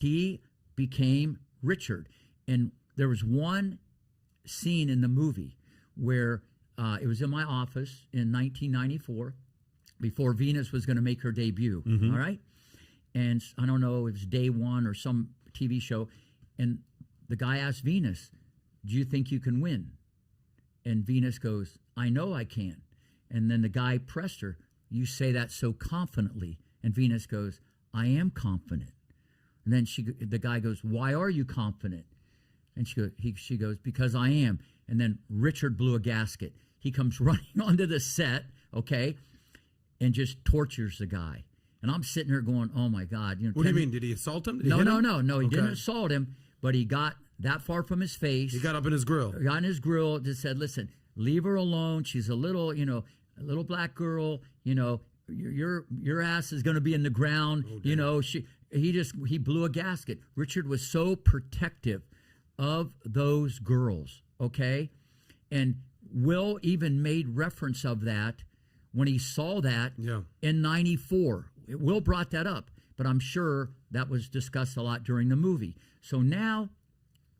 he became Richard. And there was one scene in the movie where it was in my office in 1994 before Venus was going to make her debut. All right. And I don't know, it was day one or some TV show. And the guy asked Venus, do you think you can win? And Venus goes, I know I can. And then the guy pressed her, you say that so confidently. And Venus goes, I am confident. And then the guy goes, why are you confident? And she goes, because I am. And then Richard blew a gasket. He comes running onto the set, okay, and just tortures the guy. And I'm sitting there going, oh, my God. What do you mean? Did he assault him? No. He didn't assault him, but he got that far from his face. He got up in his grill. Got in his grill, just said, listen, leave her alone. She's a little black girl. Your ass is going to be in the ground. He blew a gasket. Richard was so protective of those girls, okay? And Will even made reference of that when he saw that in 94. Will brought that up, but I'm sure that was discussed a lot during the movie. So now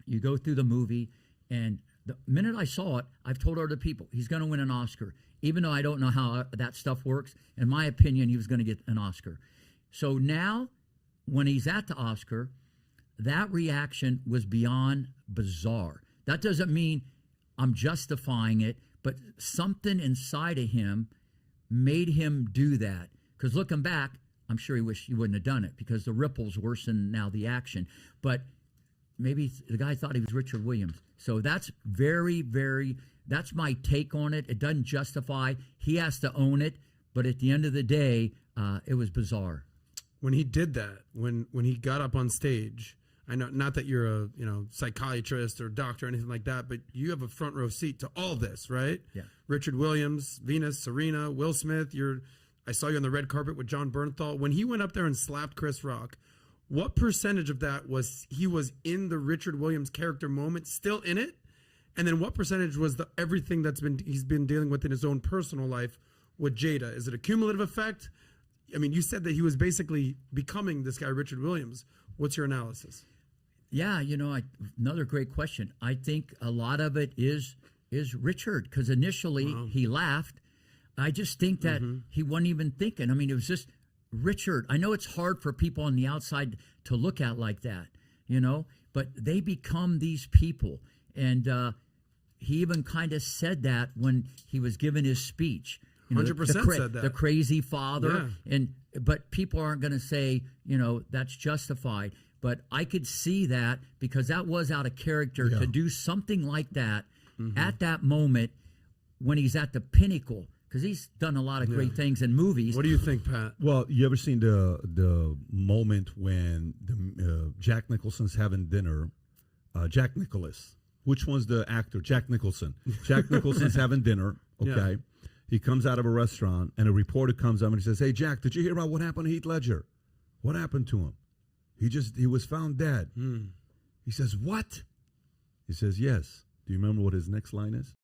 you go through the movie, and the minute I saw it, I've told other people, he's going to win an Oscar. Even though I don't know how that stuff works, in my opinion, he was going to get an Oscar. So now, when he's at the Oscar, that reaction was beyond bizarre. That doesn't mean I'm justifying it, but something inside of him made him do that. Because looking back, I'm sure he wished he wouldn't have done it because the ripples worsen now the action. But maybe the guy thought he was Richard Williams. So that's very, very, that's my take on it. It doesn't justify. He has to own it. But at the end of the day, it was bizarre. When he did that, when he got up on stage, I know not that you're a psychiatrist or doctor or anything like that, but you have a front row seat to all this, right? Yeah. Richard Williams, Venus, Serena, Will Smith. I saw you on the red carpet with John Bernthal. When he went up there and slapped Chris Rock, what percentage of that was he was in the Richard Williams character moment, still in it? And then what percentage was everything he's been dealing with in his own personal life with Jada? Is it a cumulative effect? I mean, you said that he was basically becoming this guy, Richard Williams. What's your analysis? Yeah, another great question. I think a lot of it is Richard, because initially he laughed. I just think that he wasn't even thinking. I mean, it was just Richard. I know it's hard for people on the outside to look at like that, but they become these people. And he even kind of said that when he was giving his speech. 100% said that. The crazy father. Yeah. But people aren't going to say, that's justified. But I could see that because that was out of character to do something like that at that moment when he's at the pinnacle. Because he's done a lot of great things in movies. What do you think, Pat? Well, you ever seen the moment when Jack Nicholson's having dinner? Jack Nicholas. Which one's the actor? Jack Nicholson. Jack Nicholson's having dinner. Okay. Yeah. He comes out of a restaurant, and a reporter comes up and he says, "Hey, Jack, did you hear about what happened to Heath Ledger? What happened to him? He was found dead." He says, "What?" He says, "Yes." Do you remember what his next line is?